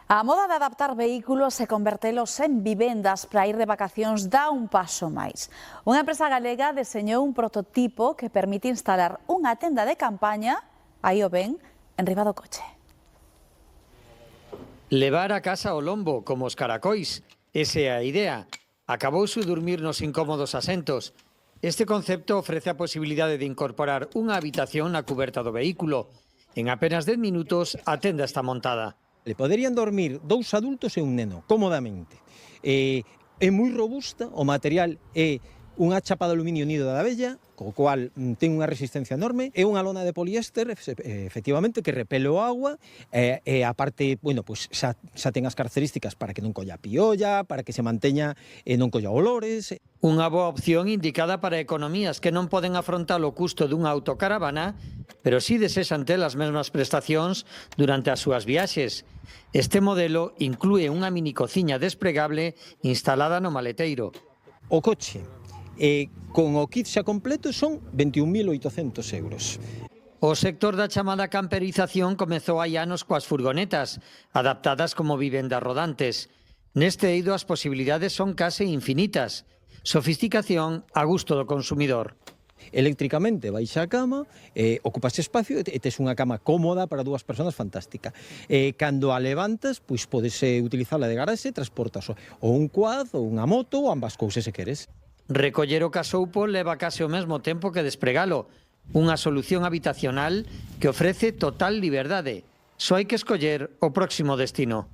A moda de adaptar vehículos e convertelos en vivendas para ir de vacacións dá un paso máis. Unha empresa galega deseñou un prototipo que permite instalar unha tenda de campaña, aí o ven, enriba do coche. Levar a casa ao lombo, como os caracois. Esa é a idea. Acabouse dormir nos incómodos asentos. Este concepto ofrece a posibilidade de incorporar unha habitación na cuberta do vehículo. En apenas 10 minutos a tenda está montada. Le poderían dormir dous adultos e un neno, cómodamente. É moi robusta, o material é unha chapa de aluminio nido da abella, co cual ten unha resistencia enorme, é unha lona de poliéster, efectivamente, que repele o agua, e aparte, bueno, pues xa ten as características para que non colla piolla, para que se manteña e non colla olores. Unha boa opción indicada para economías que non poden afrontar o custo dunha autocaravana, pero si desexan ter as mesmas prestacións durante as súas viaxes. Este modelo inclúe unha mini cociña despregable instalada no maleteiro. O coche, con o kit xa completo, son 21.800 euros. O sector da chamada camperización comezou hai anos coas furgonetas, adaptadas como vivendas rodantes. Neste eido as posibilidades son case infinitas. Sofisticación a gusto do consumidor. Eléctricamente baixa a cama, ocupas espacio e tes unha cama cómoda para dúas persoas fantástica. Cando a levantas, pois podes utilizala de garaxe, transportas ou un quad, ou unha moto, ou ambas cousas se queres. Recoller o casoupo leva case o mesmo tempo que despregalo. Unha solución habitacional que ofrece total liberdade. Só hai que escoller o próximo destino.